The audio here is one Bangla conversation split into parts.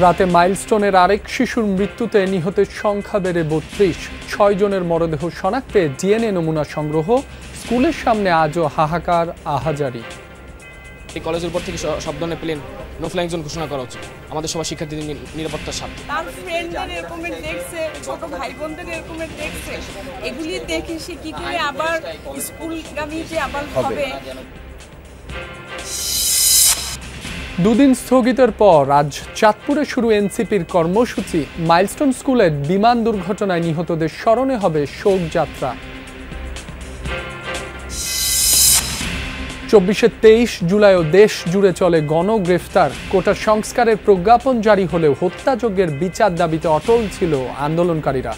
রাতে মাইলস্টোনের আরেক শিশুর মৃত্যুতে নিহতের সংখ্যা বেড়ে ৩২। ৬ জনের মরদেহ শনাক্তে ডিএনএ নমুনা সংগ্রহ। স্কুলের সামনে আজও হাহাকার, আহাজারি। এই কলেজের উপর থেকে সব ধরনের প্লেন নো ফ্লাইং জোন ঘোষণা করা উচিত আমাদের সবার শিক্ষার্থীদের নিরাপত্তার স্বার্থে। তার ফ্রেন্ডদের এরকমের দেখছে, ছোট ভাই বোনদের এরকমের দেখছে, এগুলি দেখে সে কি করে আবার স্কুলগামী যে আবার হবে। দুদিন স্থগিতের পর আজ চাঁদপুরে শুরু এনসিপির কর্মসূচি। মাইলস্টোন স্কুলের বিমান দুর্ঘটনায় নিহতদের স্মরণে হবে শোকযাত্রা। ২৪ জুলাইও দেশ জুড়ে চলে গণগ্রেফতার। কোটা সংস্কারের প্রজ্ঞাপন জারি হলেও হত্যাযজ্ঞের বিচার দাবিতে অটল ছিল আন্দোলনকারীরা।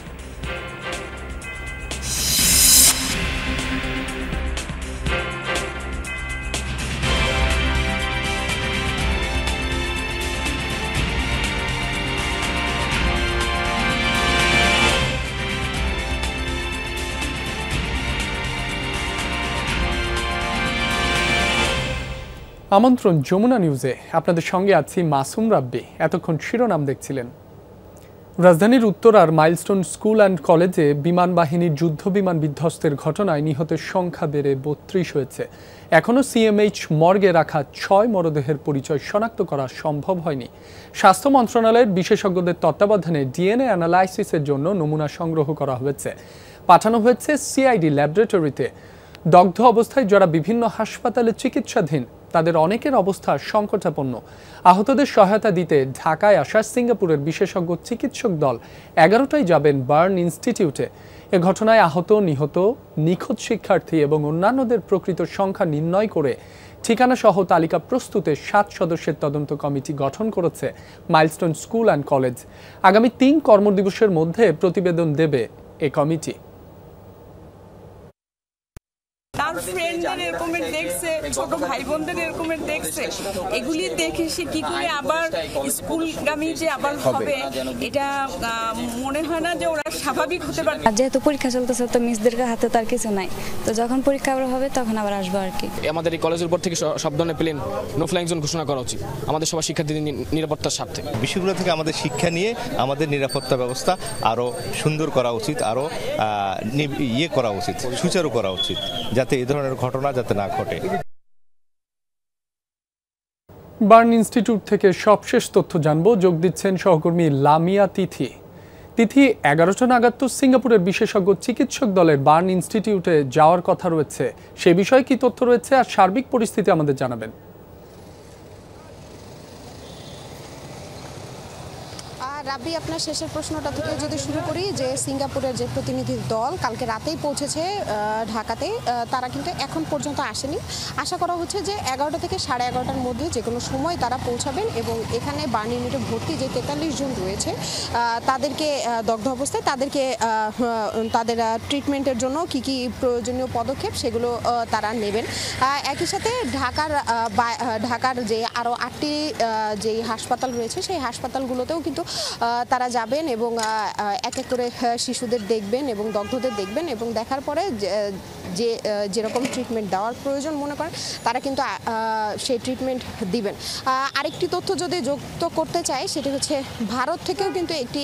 আমন্ত্রণ যমুনা নিউজে, আপনাদের সঙ্গে আছি মাসুম রাব্বি। এতক্ষণ শিরোনাম দেখছিলেন। রাজধানীর উত্তরার মাইলস্টোন স্কুল অ্যান্ড কলেজে বিমান বাহিনীর যুদ্ধ বিমান বিধ্বস্তের ঘটনায় নিহতের সংখ্যা বেড়ে ৩২ হয়েছে। এখনও সিএমএইচ মর্গে রাখা ৬ মরদেহের পরিচয় শনাক্ত করা সম্ভব হয়নি। স্বাস্থ্য মন্ত্রণালয়ের বিশেষজ্ঞদের তত্ত্বাবধানে ডিএনএ অ্যানালাইসিসের জন্য নমুনা সংগ্রহ করা হয়েছে, পাঠানো হয়েছে সিআইডি ল্যাবরেটরিতে। দগ্ধ অবস্থায় যারা বিভিন্ন হাসপাতালে চিকিৎসাধীন তাদের অনেকের অবস্থা সংকটাপন্ন। আহতদের সহায়তা দিতে ঢাকায় আসা সিঙ্গাপুরের বিশেষজ্ঞ চিকিৎসক দল 11টায় যাবেন বার্ন ইনস্টিটিউটে। এ ঘটনায় আহত, নিহত, নিখোঁজ শিক্ষার্থী এবং অন্যান্যদের প্রকৃত সংখ্যা নির্ণয় করে ঠিকানা সহ তালিকা প্রস্তুতে 7 সদস্যের তদন্ত কমিটি গঠন করেছে মাইলস্টোন স্কুল অ্যান্ড কলেজ। আগামী 3 কর্মদিবসের মধ্যে প্রতিবেদন দেবে এ কমিটি। তার ফ্রেন্ডদের এরকমের দেখছে, ছোট ভাই বোনদের এরকমের দেখছে, এগুলি দেখে সে কি করে আবার স্কুলগামী যে আবার হবে, এটা মনে হয় না যে ওরা স্বাভাবিক হতে পারে। যেহেতু পরীক্ষা চলতেছে তো মিসদের হাতে তার কিছু নাই, তো যখন পরীক্ষা হবে তখন আবার আসবো আর কি। আমাদের এই কলেজের উপর থেকে সব ধরনের প্লেন নো ফ্লাইং জোন ঘোষণা করা উচিত আমাদের সবার শিক্ষার্থীদের নিরাপত্তার স্বার্থে। বিষয়গুলো থেকে আমাদের শিক্ষা নিয়ে আমাদের নিরাপত্তা ব্যবস্থা আরও সুন্দর করা উচিত, আরও করা উচিত, সুচারু করা উচিত, যাতে এই ধরনের ঘটনা যাতে না ঘটে। বার্ন ইনস্টিটিউট থেকে সবশেষ তথ্য জানবো। যোগ দিচ্ছেন সহকর্মী লামিয়া তিথি। 11টা নাগাদ তো সিঙ্গাপুরের বিশেষজ্ঞ চিকিৎসক দলের বার্ন ইনস্টিটিউটে যাওয়ার কথা রয়েছে। সে বিষয়ে কি তথ্য রয়েছে আর সার্বিক পরিস্থিতি আমাদের জানাবেন। রাব্বি, আপনার শেষের প্রশ্নটা থেকে যদি শুরু করি, যে সিঙ্গাপুরের যে প্রতিনিধি দল কালকে রাতেই পৌঁছেছে ঢাকাতে, তারা কিন্তু এখন পর্যন্ত আসেনি। আশা করা হচ্ছে যে 11টা থেকে 11:30টার মধ্যে যে কোনো সময় তারা পৌঁছাবেন এবং এখানে বার্ন ইউনিটে ভর্তি যে 43 জন রয়েছে তাদেরকে দগ্ধ অবস্থায় তাদের ট্রিটমেন্টের জন্য কি কি প্রয়োজনীয় পদক্ষেপ সেগুলো তারা নেবেন। একই সাথে ঢাকার যে আরও 8টি যেই হাসপাতাল রয়েছে সেই হাসপাতালগুলোতেও কিন্তু তারা যাবেন এবং এক এক করে শিশুদের দেখবেন এবং দগ্ধদের দেখবেন এবং দেখার পরে যেরকম ট্রিটমেন্ট দেওয়ার প্রয়োজন মনে করেন তারা কিন্তু সেই ট্রিটমেন্ট দিবেন। আরেকটি তথ্য যদি যুক্ত করতে চাই, সেটি হচ্ছে ভারত থেকেও কিন্তু একটি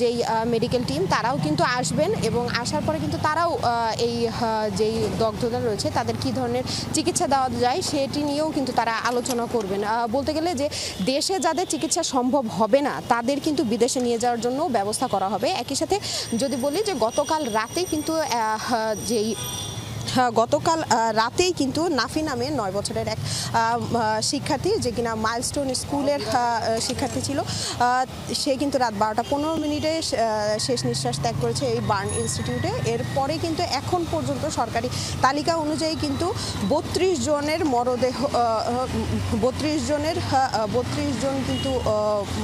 যেই মেডিকেল টিম তারাও কিন্তু আসবেন এবং আসার পরে কিন্তু তারাও এই যেই দগ্ধতা রয়েছে তাদের কী ধরনের চিকিৎসা দেওয়া যায় সেটি নিয়েও কিন্তু তারা আলোচনা করবেন। বলতে গেলে যে দেশে যাদের চিকিৎসা সম্ভব হবে না তাদের কিন্তু বিদেশে নিয়ে যাওয়ার জন্য ব্যবস্থা করা হবে। একই সাথে যদি বলি যে গতকাল রাতেই কিন্তু নাফি নামে 9 বছরের এক শিক্ষার্থী, যে কিনা মাইলস্টোন স্কুলের শিক্ষার্থী ছিল, সে কিন্তু রাত 12:15 শেষ নিঃশ্বাস ত্যাগ করেছে এই বার্ন ইনস্টিটিউটে। এরপরে কিন্তু এখন পর্যন্ত সরকারি তালিকা অনুযায়ী কিন্তু 32 জনের মরদেহ 32 জন কিন্তু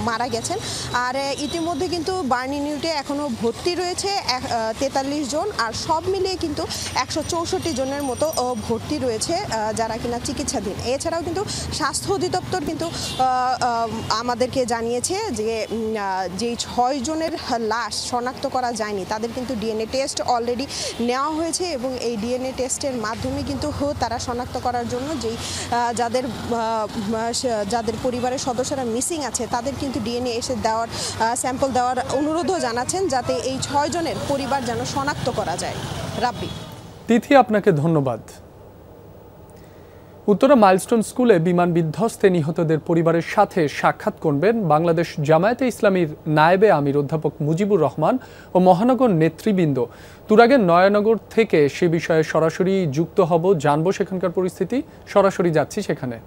মারা গেছেন। আর ইতিমধ্যে কিন্তু বার্ন ইউনিটে এখনও ভর্তি রয়েছে 43 জন, আর সব মিলিয়ে কিন্তু 164 65 জনের মতো ভর্তি রয়েছে যারা কিনা চিকিৎসাধীন। এছাড়াও কিন্তু স্বাস্থ্য অধিদপ্তর কিন্তু আমাদেরকে জানিয়েছে যে যেই 6 জনের লাশ শনাক্ত করা যায়নি তাদের কিন্তু ডিএনএ টেস্ট অলরেডি নেওয়া হয়েছে এবং এই ডিএনএ টেস্টের মাধ্যমে কিন্তু তারা শনাক্ত করার জন্য যেই যাদের পরিবারের সদস্যরা মিসিং আছে তাদের কিন্তু ডিএনএ এসে দেওয়ার স্যাম্পল দেওয়ার অনুরোধও জানাচ্ছেন যাতে এই 6 জনের পরিবার যেন শনাক্ত করা যায়। রাব্বি। তিথি, আপনাকে ধন্যবাদ। উত্তরা মাইলস্টোন স্কুলে বিমান বিধ্বস্তে নিহতদের পরিবারের সাথে সাক্ষাৎ করবেন বাংলাদেশ জামায়াতে ইসলামীর নায়েবে আমির অধ্যাপক মুজিবুর রহমান ও মহানগর নেতৃবৃন্দ। তুরাগের নয়ানগর থেকে সে বিষয়ে সরাসরি যুক্ত হব, জানবো সেখানকার পরিস্থিতি। সরাসরি যাচ্ছি সেখানে।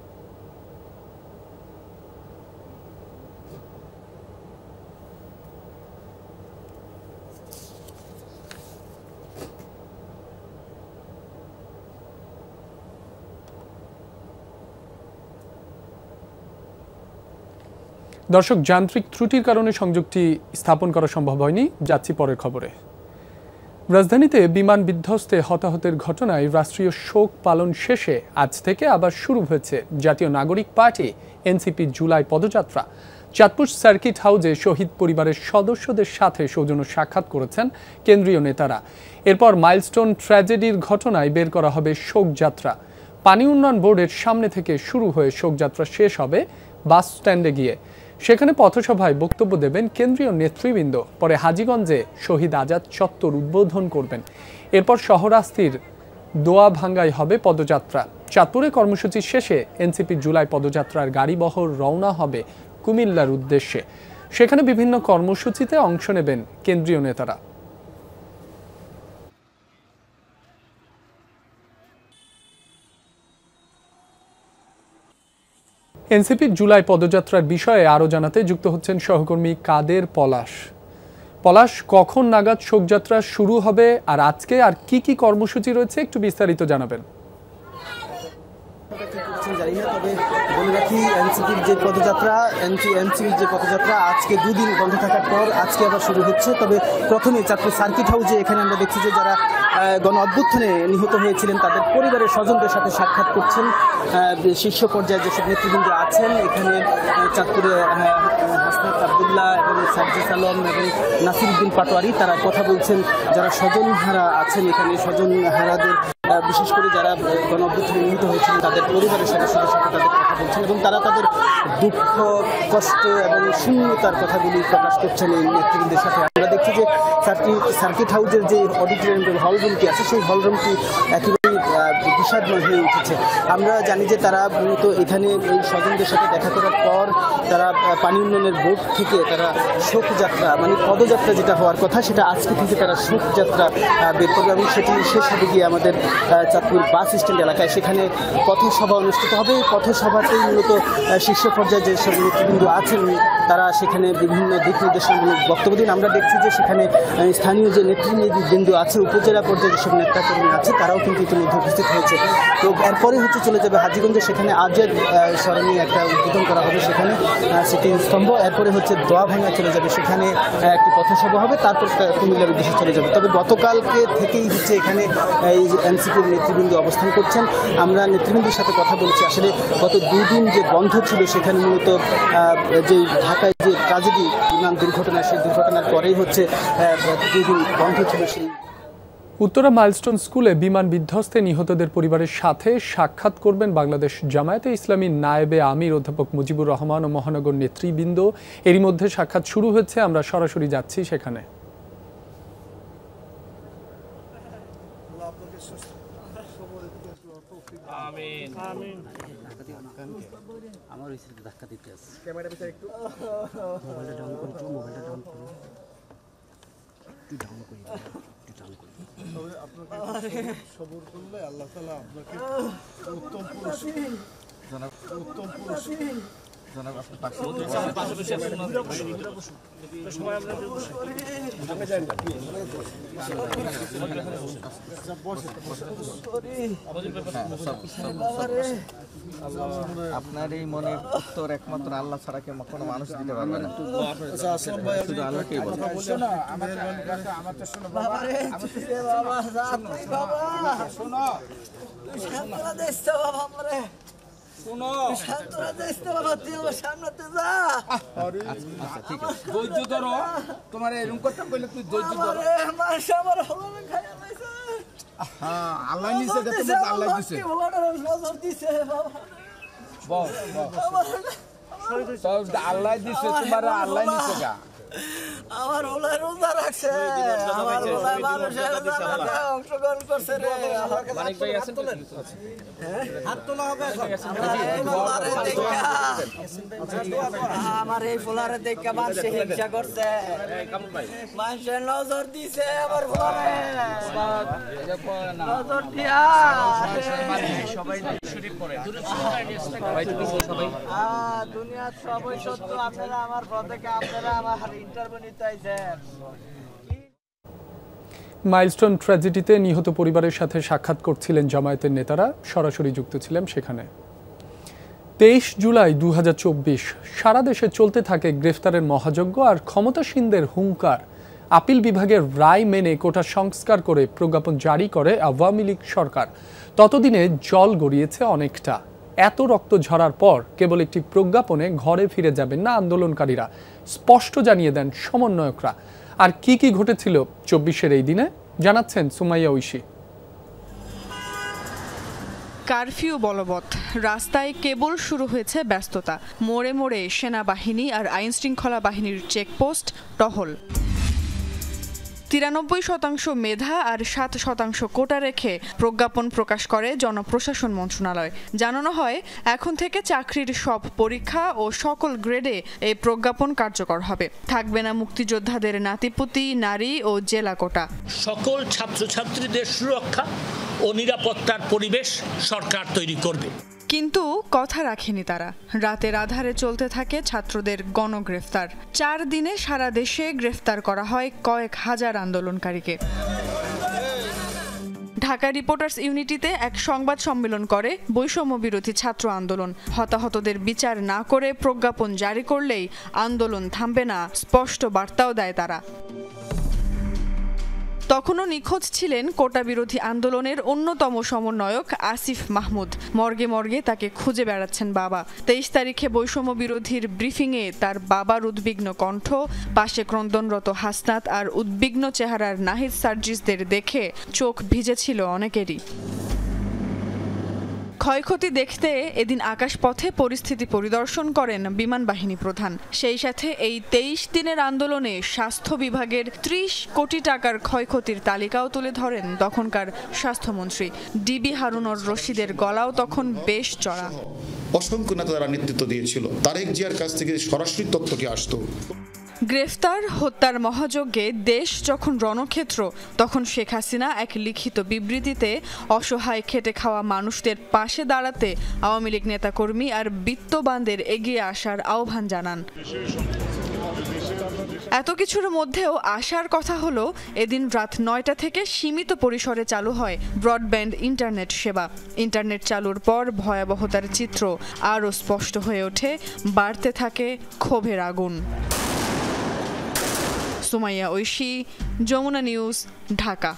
দর্শক, যান্ত্রিক ত্রুটির কারণে সংযোগটি স্থাপন করা সম্ভব হয়নি। যাচ্ছি পরের খবরে। রাজধানীতে বিমান বিধ্বস্তে হতাহতের ঘটনায় রাষ্ট্রীয় শোক পালন শেষে আজ থেকে আবার শুরু হয়েছে জাতীয় নাগরিক পার্টি এনসিপি জুলাই পদযাত্রা। চাঁদপুর সার্কিট হাউসে শহীদ পরিবারের সদস্যদের সাথে সৌজন্য সাক্ষাৎ করেছেন কেন্দ্রীয় নেতারা। এরপর মাইলস্টোন ট্র্যাজেডির ঘটনায় বের করা হবে শোকযাত্রা। পানি উন্নয়ন বোর্ডের সামনে থেকে শুরু হয়ে শোকযাত্রা শেষ হবে বাস স্ট্যান্ডে গিয়ে। সেখানে পথসভায় বক্তব্য দেবেন কেন্দ্রীয় নেতৃবৃন্দ। পরে হাজীগঞ্জে শহীদ আজাদ চত্বর উদ্বোধন করবেন। এরপর শহরাস্তির দোয়াভাঙ্গায় হবে পদযাত্রা। চাঁদপুরে কর্মসূচি শেষে এনসিপি জুলাই পদযাত্রার গাড়িবহর রওনা হবে কুমিল্লার উদ্দেশ্যে। সেখানে বিভিন্ন কর্মসূচিতে অংশ নেবেন কেন্দ্রীয় নেতারা। এনসিপির জুলাই পদযাত্রার বিষয়ে আরও জানাতে যুক্ত হচ্ছেন সহকর্মী কাদের পলাশ। পলাশ, কখন নাগাদ শোকযাত্রা শুরু হবে আর আজকে আর কি কর্মসূচি রয়েছে একটু বিস্তারিত জানাবেন। জানি না, তবে বলে রাখি এনসিপির যে পদযাত্রা আজকে 2 দিন বন্ধ থাকার পর আজকে আবার শুরু হচ্ছে। তবে প্রথমে চাঁদপুর সার্কিট হাউসে এখানে আমরা দেখছি যে যারা গণ অভ্যুত্থানে নিহত হয়েছিলেন তাদের পরিবারের স্বজনদের সাথে সাক্ষাৎ করছেন শীর্ষ পর্যায়ে যেসব নেতৃবৃন্দ আছেন। এখানে চাঁদপুরে হাসনাত আবদুল্লাহ এবং সাজ্জিদ আলম এবং নাসিরউদ্দিন পাটোয়ারি তারা কথা বলছেন। যারা স্বজনহারা আছেন এখানে স্বজনহারাদের বিশেষ করে যারা গণ অভ্যুত্থানে নিহত হয়েছিলেন তাদের পরিবারের সদস্যদের সাথে তাদের কথা বলছেন এবং তারা তাদের দুঃখ, কষ্ট এবং শূন্যতার কথাগুলি প্রকাশ করছেন এই নেতৃবৃন্দের সাথে। আমরা দেখছি যে সার্কিট হাউসের যে অডিটোরিয়াম হলরুমটি আছে সেই হলরুমটি একেবারেই বিষাদময় হয়ে উঠেছে। আমরা জানি যে তারা মূলত এখানে এই স্বজনদের সাথে দেখা করার পর তারা পানি উন্নয়নের বোর্ড থেকে তারা শোকযাত্রা মানে পদযাত্রা যেটা হওয়ার কথা সেটা আজকে থেকে তারা শোকযাত্রা বের করবে এবং সেটি শেষ হবে গিয়ে আমাদের চাঁদপুর বাস স্ট্যান্ড এলাকায়। সেখানে পথসভা অনুষ্ঠিত হবে। পথসভাতেই মূলত শীর্ষ পর্যায়ে যেসব নেতৃবৃন্দ আছেন তারা সেখানে বিভিন্ন দিক নির্দেশনামূলক বক্তব্য দিন। আমরা দেখছি যে সেখানে স্থানীয় যে নেতৃবৃন্দ আছে, উপজেলা পর্যায়ে যেসব নেতাকর্মী আছে তারাও কিন্তু ইতিমধ্যে উপস্থিত হয়েছে। তো এরপরে চলে যাবে হাজীগঞ্জে, সেখানে আজাদ স্মরণে একটা উদ্বোধন করা হবে সেখানে স্মৃতিস্তম্ভ। এরপরে দোয়াভাঙ্গা চলে যাবে, সেখানে একটি পথসভা হবে। তারপর কুমিল্লার উদ্দেশ্যে চলে যাবে। তবে গতকালকে থেকেই এখানে এই এনসিপির নেতৃবৃন্দ অবস্থান করছেন। আমরা নেতৃবৃন্দের সাথে কথা বলছি। আসলে গত 2 দিন যে বন্ধ ছিল সেখানে মূলত যে ঢাকায় যে ট্র্যাজেডি বিমান দুর্ঘটনা সেই দুর্ঘটনার পরেই 2 দিন বন্ধ ছিল। সেই উত্তরা মাইলস্টোন স্কুলে বিমান বিধ্বস্তে নিহতদের পরিবারের সাথে সাক্ষাৎ করবেন বাংলাদেশ জামায়াতে ইসলামীর নায়েবে আমির অধ্যাপক মুজিবুর রহমান ও মহানগর নেতৃবৃন্দ। এরই মধ্যে সাক্ষাৎ শুরু হয়েছে, আমরা সরাসরি যাচ্ছি সেখানে। আমার ধাক্কা দিতে আছে ক্যামেরা ভিতরে একটু মোবাইলটা ডাউন করে একটু ডাউন করে তবে আপনাকে সবর করলে আল্লাহ তাআলা আপনাকে উত্তম পুরুষ আপনার এই মনের উত্তর একমাত্র আল্লাহ ছাড়া কেউ কোনো মানুষ দিতে পারবে না। শুধু আল্লাহকেই বলবো। তোমার এরকম কথা কইলে তুই ধৈর্য ধরো। হ্যাঁ আল্লাহ নিছে, আল্লাহ দিছে। আল্লাহ দিছে তোমার, আল্লাহ নিছে গা। আমার ওলা রোজা রাখছে, আমার ওলা মানুষের জানাতে অংশগ্রহণ করছে রে। মানিক ভাই আছেন তো? হাত তোলা হবে। আমার এই ফোলারে দেখে মানুষে হিংসা করছে, মানুষের নজর দিছে আমার ফোলারে, নজর দিয়া সবাই দুনিয়ার সবাই সত্য। আপনারা আমার প্রত্যেকে, আপনারা আমার ইন্টারভিউ নিতে আইছেন। মাইলস্টোন ট্র্যাজেডিতে নিহত পরিবারের সাথে সাক্ষাৎ করছিলেন জামায়াতের নেতারা, সরাসরি যুক্ত ছিলেন সেখানে। 23 জুলাই 2024 সারা দেশে চলতে থাকে গ্রেফতারের মহাযজ্ঞ আর ক্ষমতাসীনদের হুঙ্কার। আপিল বিভাগের রায় মেনে কোটা সংস্কার করে প্রজ্ঞাপন জারি করে আওয়ামী লীগ সরকার। ততদিনে জল গড়িয়েছে অনেকটা। এত রক্ত ঝরার পর কেবল একটি প্রজ্ঞাপনে ঘরে ফিরে যাবেন না আন্দোলনকারীরা, স্পষ্ট জানিয়ে দেন সমন্বয়করা। আর কি কি ঘটেছিল 24-এর এই দিনে জানাচ্ছেন সুমাইয়া ঐশী। কারফিউ বলবৎ, রাস্তায় কেবল শুরু হয়েছে ব্যস্ততা। মোড়ে মোড়ে সেনাবাহিনী আর আইনশৃঙ্খলা বাহিনীর চেকপোস্ট, টহল। 93% মেধা আর 7% কোটা রেখে প্রজ্ঞাপন প্রকাশ করে জনপ্রশাসন মন্ত্রণালয়। জানানো হয় এখন থেকে চাকরির সব পরীক্ষা ও সকল গ্রেডে এই প্রজ্ঞাপন কার্যকর হবে। থাকবে না মুক্তিযোদ্ধাদের নাতিপুতি, নারী ও জেলা কোটা। সকল ছাত্রছাত্রীদের সুরক্ষা ও নিরাপত্তার পরিবেশ সরকার তৈরি করবে। কিন্তু কথা রাখেনি তারা। রাতের আধারে চলতে থাকে ছাত্রদের গণগ্রেফতার। 4 দিনে সারা দেশে গ্রেফতার করা হয় কয়েক হাজার আন্দোলনকারীকে। ঢাকা রিপোর্টার্স ইউনিটিতে এক সংবাদ সম্মেলন করে বৈষম্য বিরোধী ছাত্র আন্দোলন। হতাহতদের বিচার না করে প্রজ্ঞাপন জারি করলেই আন্দোলন থামবে না, স্পষ্ট বার্তাও দেয় তারা। তখনও নিখোঁজ ছিলেন কোটা বিরোধী আন্দোলনের অন্যতম সমন্বয়ক আসিফ মাহমুদ। মর্গে মর্গে তাকে খুঁজে বেড়াচ্ছেন বাবা। 23 তারিখে বৈষম্য বিরোধীর ব্রিফিংয়ে তার বাবার উদ্বিগ্ন কণ্ঠ, পাশে ক্রন্দনরত হাসনাত আর উদ্বিগ্ন চেহারার নাহিদ সার্জিসদের দেখে চোখ ভিজেছিল অনেকেরই। ক্ষয়ক্ষতি দেখতে এদিন আকাশপথে পরিস্থিতি পরিদর্শন করেন বিমান বাহিনী প্রধান। সেই সাথে এই 23 দিনের আন্দোলনে স্বাস্থ্য বিভাগের 30 কোটি টাকার ক্ষয়ক্ষতির তালিকাও তুলে ধরেন তখনকার স্বাস্থ্যমন্ত্রী ডিবি হারুনুর রশিদের। গলাও তখন বেশ চড়া। অসংখ্য নেতা তারা নেতৃত্ব দিয়েছিল, তারেক জিয়ার কাছ থেকে সরাসরি তথ্যটি আসতো। গ্রেফতার, হত্যার মহাযজ্ঞে দেশ যখন রণক্ষেত্র, তখন শেখ হাসিনা এক লিখিত বিবৃতিতে অসহায় খেটে খাওয়া মানুষদের পাশে দাঁড়াতে আওয়ামী লীগ নেতাকর্মী আর বিত্তবানদের এগিয়ে আসার আহ্বান জানান। এত কিছুর মধ্যেও আসার কথা হলো এদিন রাত 9টা থেকে সীমিত পরিসরে চালু হয় ব্রডব্যান্ড ইন্টারনেট সেবা। ইন্টারনেট চালুর পর ভয়াবহতার চিত্র আরও স্পষ্ট হয়ে ওঠে, বাড়তে থাকে ক্ষোভের আগুন। সুমাইয়া ঐশী, যমুনা নিউজ, ঢাকা।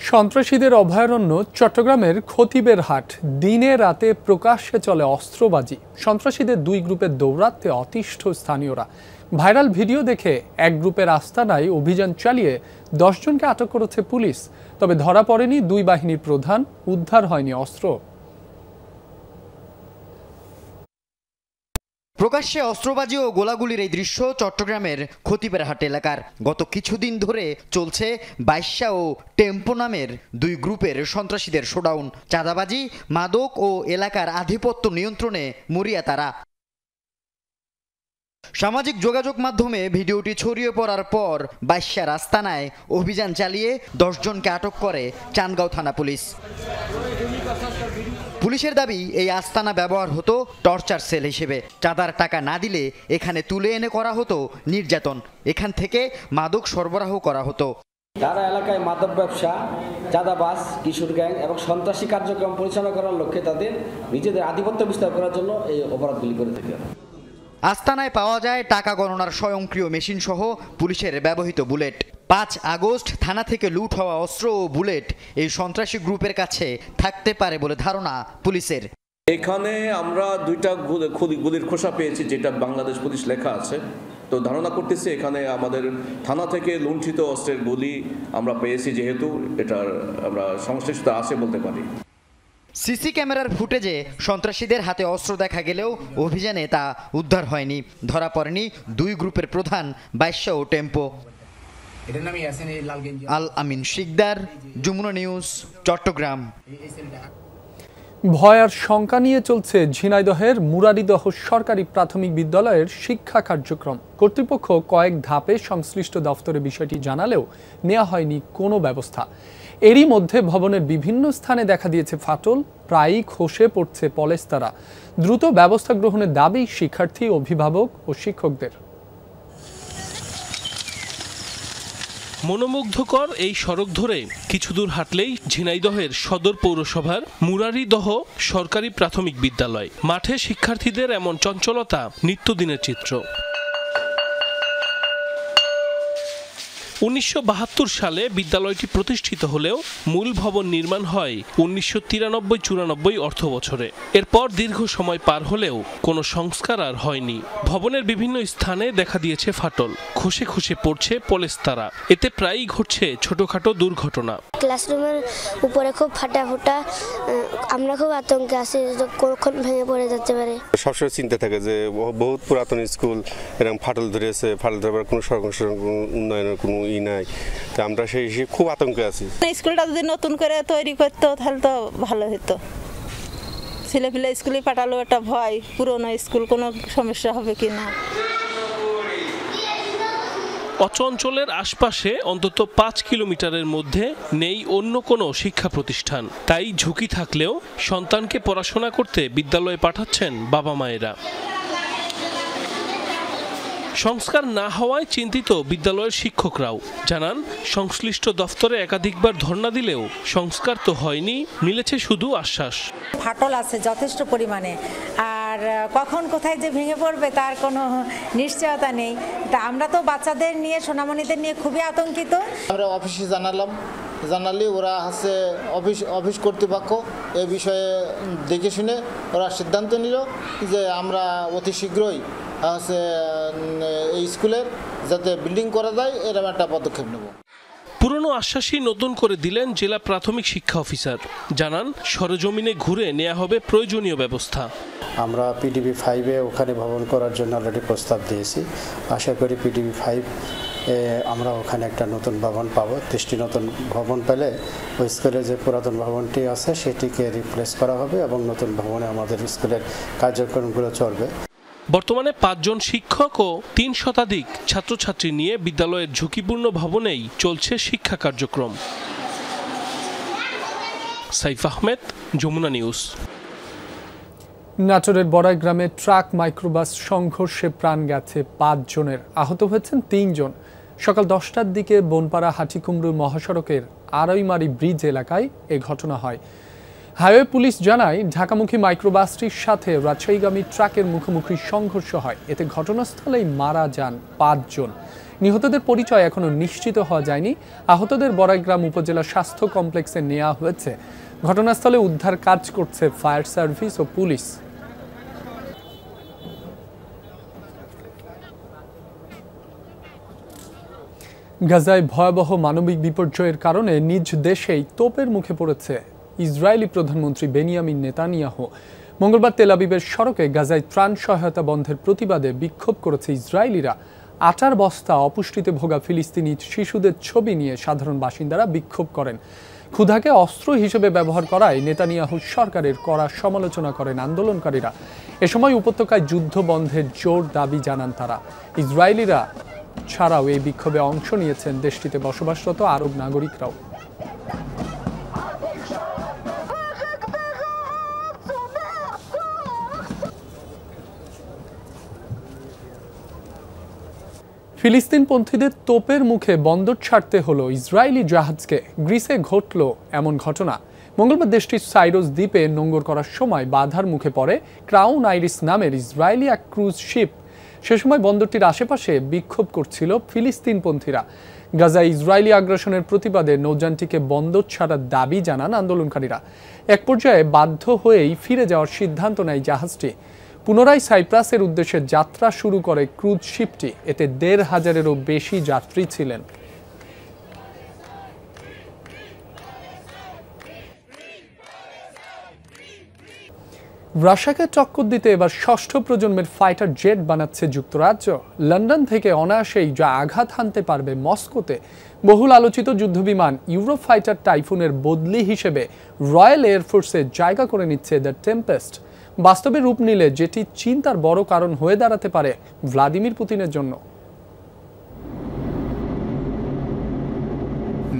সন্ত্রাসীদের অভয়ারণ্য চট্টগ্রামের খতিবের হাট। দিনে রাতে প্রকাশ্যে চলে অস্ত্রবাজি। সন্ত্রাসীদের 2 গ্রুপের দৌরাত্মে অতিষ্ঠ স্থানীয়রা। ভাইরাল ভিডিও দেখে এক গ্রুপের আস্তানায় অভিযান চালিয়ে 10 জনকে আটক করেছে পুলিশ। তবে ধরা পড়েনি 2 বাহিনীর প্রধান, উদ্ধার হয়নি অস্ত্র। প্রকাশ্যে অস্ত্রবাজি ও গোলাগুলির এই দৃশ্য চট্টগ্রামের খতিবের হাট এলাকার। গত কিছুদিন ধরে চলছে বাইশা ও টেম্পো নামের 2 গ্রুপের সন্ত্রাসীদের শোডাউন। চাঁদাবাজি, মাদক ও এলাকার আধিপত্য নিয়ন্ত্রণে মরিয়া তারা। সামাজিক যোগাযোগ মাধ্যমে ভিডিওটি ছড়িয়ে পড়ার পর বাইশার আস্তানায় অভিযান চালিয়ে 10 জনকে আটক করে চান্দগাঁও থানা পুলিশ। পুলিশের দাবি এই আস্তানা ব্যবহার হতো টর্চার সেল হিসেবে। চাঁদার টাকা না দিলে এখানে তুলে এনে করা হতো নির্যাতন। এখান থেকে মাদক সরবরাহ করা হতো। তারা এলাকায় মাদক ব্যবসা, চাঁদাবাজ, কিশোর গ্যাং এবং সন্ত্রাসী কার্যক্রম পরিচালনা করার লক্ষ্যে তাদের নিজেদের আধিপত্য বিস্তার করার জন্য এই অপরাধগুলি করে থাকে। আস্তানায় পাওয়া যায় টাকা গণনার স্বয়ংক্রিয় মেশিন সহ পুলিশের ব্যবহৃত বুলেট। 5 আগস্ট থানা থেকে লুট হওয়া অস্ত্র ও বুলেট এই সন্ত্রাসী গ্রুপের কাছে থাকতে পারে বলে ধারণা পুলিশের। এখানে আমরা 2টা গুলির খোসা পেয়েছি, যেটা বাংলাদেশ পুলিশ লেখা আছে। তো ধারণা করতেছি এখানে আমাদের থানা থেকে লুণ্ঠিত অস্ত্রের গুলি আমরা পেয়েছি, যেহেতু এটার আমরা সংশ্লিষ্ট আছে বলতে পারি। সিসি ক্যামেরার ফুটেজে সন্ত্রাসীদের হাতে অস্ত্র দেখা গেলেও অভিযানে তা উদ্ধার হয়নি। ধরা পড়েনি 2 গ্রুপের প্রধান বাইশা ও টেম্পো। আল আমিন শিকদার, যমুনা নিউজ, চট্টগ্রাম। ভয় আর শঙ্কা নিয়ে চলছে ঝিনাইদহের মুরারিদহ সরকারি প্রাথমিক বিদ্যালয়ের শিক্ষা কার্যক্রম। কর্তৃপক্ষ কয়েক ধাপে সংশ্লিষ্ট দফতরে বিষয়টি জানালেও নেওয়া হয়নি কোনো ব্যবস্থা। এরই মধ্যে ভবনের বিভিন্ন স্থানে দেখা দিয়েছে ফাটল, প্রায়ই খসে পড়ছে পলেস্তারা। দ্রুত ব্যবস্থা গ্রহণের দাবি শিক্ষার্থী, অভিভাবক ও শিক্ষকদের। মনোমুগ্ধকর এই সড়ক ধরে কিছু দূর হাঁটলেই ঝিনাইদহের সদর পৌরসভার মুরারিদহ সরকারি প্রাথমিক বিদ্যালয়। মাঠে শিক্ষার্থীদের এমন চঞ্চলতা নিত্যদিনের চিত্র। 1972 সালে বিদ্যালয়টি প্রতিষ্ঠিত হলেও মূল ভবন নির্মাণ হয় 1993-94 অর্থ বছরে। এরপর দীর্ঘ সময় পার হলেও কোনো সংস্কার আর হয়নি। ভবনের বিভিন্ন স্থানে দেখা দিয়েছে ফাটল, খসে খসে পড়ছে পলেস্তারা। এতে প্রায়ই ঘটছে ছোটখাটো দুর্ঘটনা। ক্লাসরুমের উপরে খুব ফাটা ফোটা, আমরা খুব আতঙ্কে আছি কখন ভেঙে পড়ে যেতে পারে। সবসময় চিন্তা থাকে যে বহুত পুরাতন স্কুল, এরকম ফাটল ধরেছে, ফাটল ধরবার কোনো উন্নয়নের কোনো নাই। তো আমরা সেই হিসেবে খুব আতঙ্কে আছি। স্কুলটা যদি নতুন করে তৈরি করতো তাহলে তো ভালো হতো। ছেলেপিলে স্কুলে পাঠালো একটা ভয়, পুরনো স্কুল কোনো সমস্যা হবে কিনা। অচঞ্চলের আশপাশে অন্তত 5 কিলোমিটারের মধ্যে নেই অন্য কোনো শিক্ষা প্রতিষ্ঠান। তাই ঝুঁকি থাকলেও সন্তানকে পড়াশোনা করতে বিদ্যালয়ে পাঠাচ্ছেন বাবা মায়েরা। সংস্কার না হওয়ায় চিন্তিত বিদ্যালয়ের শিক্ষকরাও। জানান, সংশ্লিষ্ট দফতরে একাধিকবার ধর্ণা দিলেও সংস্কার তো হয়নি, মিলেছে শুধু আশ্বাস। ফাটল আছে যথেষ্ট পরিমাণে, আর কখন কোথায় যে ভেঙে পড়বে তার কোনো নিশ্চয়তা নেই। তা আমরা তো বাচ্চাদের নিয়ে, সোনামণিদের নিয়ে খুবই আতঙ্কিত। আমরা অফিসে জানালে ওরা হচ্ছে অফিস কর্তৃপক্ষ এ বিষয়ে দেখে শুনে ওরা সিদ্ধান্ত নিল যে আমরা অতি শীঘ্রই হচ্ছে এই স্কুলের যাতে বিল্ডিং করা যায় এরকম একটা পদক্ষেপ নেব। পুরনো আশ্বাসই নতুন করে দিলেন জেলা প্রাথমিক শিক্ষা অফিসার। জানান, সরজমিনে ঘুরে নেওয়া হবে প্রয়োজনীয় ব্যবস্থা। আমরা পিডিবি 5-এ ওখানে ভবন করার জন্য অলরেডি প্রস্তাব দিয়েছি। আশা করি পিডিবি 5 আমরা ওখানে একটা নতুন ভবন পাবো। 30টি নতুন ভবন পেলে ওই স্কুলে যে পুরাতন ভবনটি আছে সেটিকে রিপ্লেস করা হবে এবং নতুন ভবনে আমাদের স্কুলের কার্যক্রমগুলো চলবে। বর্তমানে 5 জন শিক্ষক ও 3 শতাধিক ছাত্রছাত্রী নিয়ে বিদ্যালয়ের ঝুঁকিপূর্ণ ভবনেই চলছে শিক্ষা কার্যক্রম। সাইফ আহমেদ, যমুনা নিউজ। নাটোরের বড়াই গ্রামে ট্রাক মাইক্রোবাস সংঘর্ষে প্রাণ গেছে 5 জনের, আহত হয়েছেন 3 জন। সকাল 10টার দিকে বনপাড়া হাটিকুমরু মহাসড়কের আড়াইমারি ব্রিজ এলাকায় এ ঘটনা হয়। হাইওয়ে পুলিশ জানায়, ঢাকামুখী মাইক্রোবাসটির সাথে রাজশাহীগামী ট্রাকের মুখোমুখি সংঘর্ষ হয়। এতে ঘটনাস্থলেই মারা যান 5 জন। নিহতদের পরিচয় এখনো নিশ্চিত হওয়া যায়নি। আহতদের বড়াইগ্রাম উপজেলা স্বাস্থ্য কমপ্লেক্সে নেওয়া হয়েছে। ঘটনাস্থলে উদ্ধার কাজ করছে ফায়ার সার্ভিস ও পুলিশ। গাজায় ভয়াবহ মানবিক বিপর্যয়ের কারণে নিজ দেশেই তোপের মুখে পড়েছে ইসরায়েলি প্রধানমন্ত্রী বেনিয়ামিন নেতানিয়াহু। মঙ্গলবার তেল আবিবের সড়কে গাজায় ত্রাণ সহায়তা বন্ধের প্রতিবাদে বিক্ষোভ করেছে ইসরায়েলিরা। আটার বস্তা, অপুষ্টিতে ভোগা ফিলিস্তিনি শিশুদের ছবি নিয়ে সাধারণ বাসিন্দারা বিক্ষোভ করেন। ক্ষুধাকে অস্ত্র হিসেবে ব্যবহার করায় নেতানিয়াহু সরকারের কড়া সমালোচনা করেন আন্দোলনকারীরা। এ সময় উপত্যকায় যুদ্ধ বন্ধের জোর দাবি জানান তারা। ইসরায়েলিরা ছাড়াও এই বিক্ষোভে অংশ নিয়েছেন দেশটিতে বসবাসরত আরব নাগরিকরাও। ফিলিস্তিনপন্থীদের তোপের মুখে বন্দর ছাড়তে হলো ইসরায়েলি জাহাজকে। গ্রিসে ঘটল এমন ঘটনা। মঙ্গলবার দেশটির সাইরস দ্বীপে নোঙর করার সময় বাধার মুখে পড়ে ক্রাউন আইরিস নামের ইসরায়েলি এক ক্রুজ শিপ। সে সময় বন্দরটির আশেপাশে বিক্ষোভ করছিল ফিলিস্তিনপন্থীরা। গাজায় ইসরায়েলি আগ্রাসনের প্রতিবাদে নৌযানটিকে বন্দর ছাড়ার দাবি জানান আন্দোলনকারীরা। এক পর্যায়ে বাধ্য হয়েই ফিরে যাওয়ার সিদ্ধান্ত নেয় জাহাজটি। পুনরায় সাইপ্রাসের উদ্দেশ্যে যাত্রা শুরু করে ক্রুজ শিপটি। এতে ১৫০০-এরও বেশি যাত্রী ছিলেন। রাশিয়াকে টক্কর দিতে এবার ষষ্ঠ প্রজন্মের ফাইটার জেট বানাচ্ছে যুক্তরাজ্য। লন্ডন থেকে অনায়াসেই যা আঘাত হানতে পারবে মস্কোতে। বহুল আলোচিত যুদ্ধবিমান ইউরোফাইটার টাইফুনের বদলি হিসেবে রয়্যাল এয়ারফোর্সে জায়গা করে নিচ্ছে দ্য টেম্পেস্ট। বাস্তবে রূপ নিলে যেটি চিন্তার বড় কারণ হয়ে দাঁড়াতে পারে ভ্লাদিমির পুতিনের জন্য।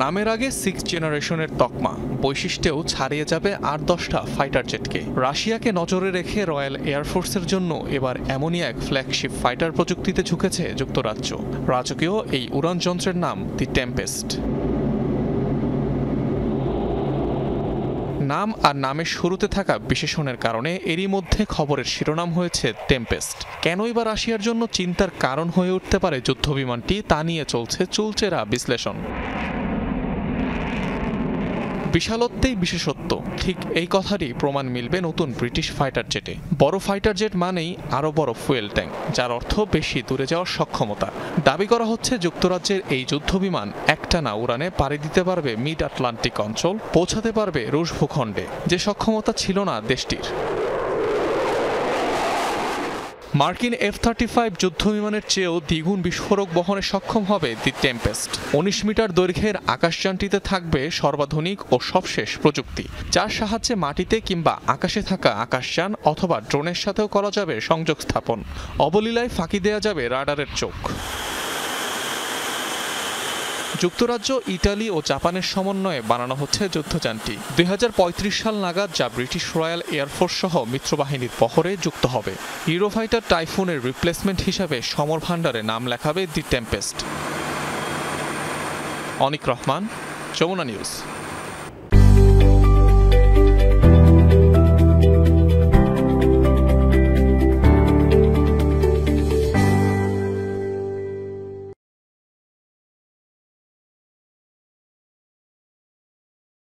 নামের আগে 6 জেনারেশনের তকমা, বৈশিষ্ট্যেও ছাড়িয়ে যাবে ৮-১০টা ফাইটার জেটকে। রাশিয়াকে নজরে রেখে রয়্যাল এয়ারফোর্সের জন্য এবার এমনই এক ফ্ল্যাগশিপ ফাইটার প্রযুক্তিতে ঝুঁকেছে যুক্তরাজ্য। রাজকীয় এই উড়ান যন্ত্রের নাম দি টেম্পেস্ট। নাম আর নামের শুরুতে থাকা বিশেষণের কারণে এরই মধ্যে খবরের শিরোনাম হয়েছে টেম্পেস্ট। কেনই বা রাশিয়ার জন্য চিন্তার কারণ হয়ে উঠতে পারে যুদ্ধবিমানটি, তা নিয়ে চলছে চুলচেরা বিশ্লেষণ। বিশালত্বেই বিশেষত্ব, ঠিক এই কথারই প্রমাণ মিলবে নতুন ব্রিটিশ ফাইটার জেটে। বড় ফাইটার জেট মানেই আরও বড় ফুয়েল ট্যাঙ্ক, যার অর্থ বেশি দূরে যাওয়ার সক্ষমতা। দাবি করা হচ্ছে যুক্তরাজ্যের এই যুদ্ধবিমান একটানা উড়ানে পাড়ি দিতে পারবে মিড আটলান্টিক অঞ্চল, পৌঁছাতে পারবে রুশ ভূখণ্ডে, যে সক্ষমতা ছিল না দেশটির। মার্কিন F-35 যুদ্ধবিমানের চেয়েও দ্বিগুণ বিস্ফোরক বহনে সক্ষম হবে দি টেম্পেস্ট। ১৯ মিটার দৈর্ঘ্যের আকাশযানটিতে থাকবে সর্বাধুনিক ও সবশেষ প্রযুক্তি, যার সাহায্যে মাটিতে কিংবা আকাশে থাকা আকাশযান অথবা ড্রোনের সাথেও করা যাবে সংযোগ স্থাপন। অবলীলায় ফাঁকি দেয়া যাবে রাডারের চোখ। যুক্তরাজ্য, ইটালি ও জাপানের সমন্বয়ে বানানো হচ্ছে যুদ্ধযানটি। ২০৩৫ সাল নাগাদ যা ব্রিটিশ রয়্যাল এয়ারফোর্স সহ মিত্রবাহিনীর বহরে যুক্ত হবে। ইউরোফাইটার টাইফুনের রিপ্লেসমেন্ট হিসাবে সমর ভান্ডারে নাম লেখাবে দি টেম্পেস্ট। অনিক রহমান, যমুনা নিউজ।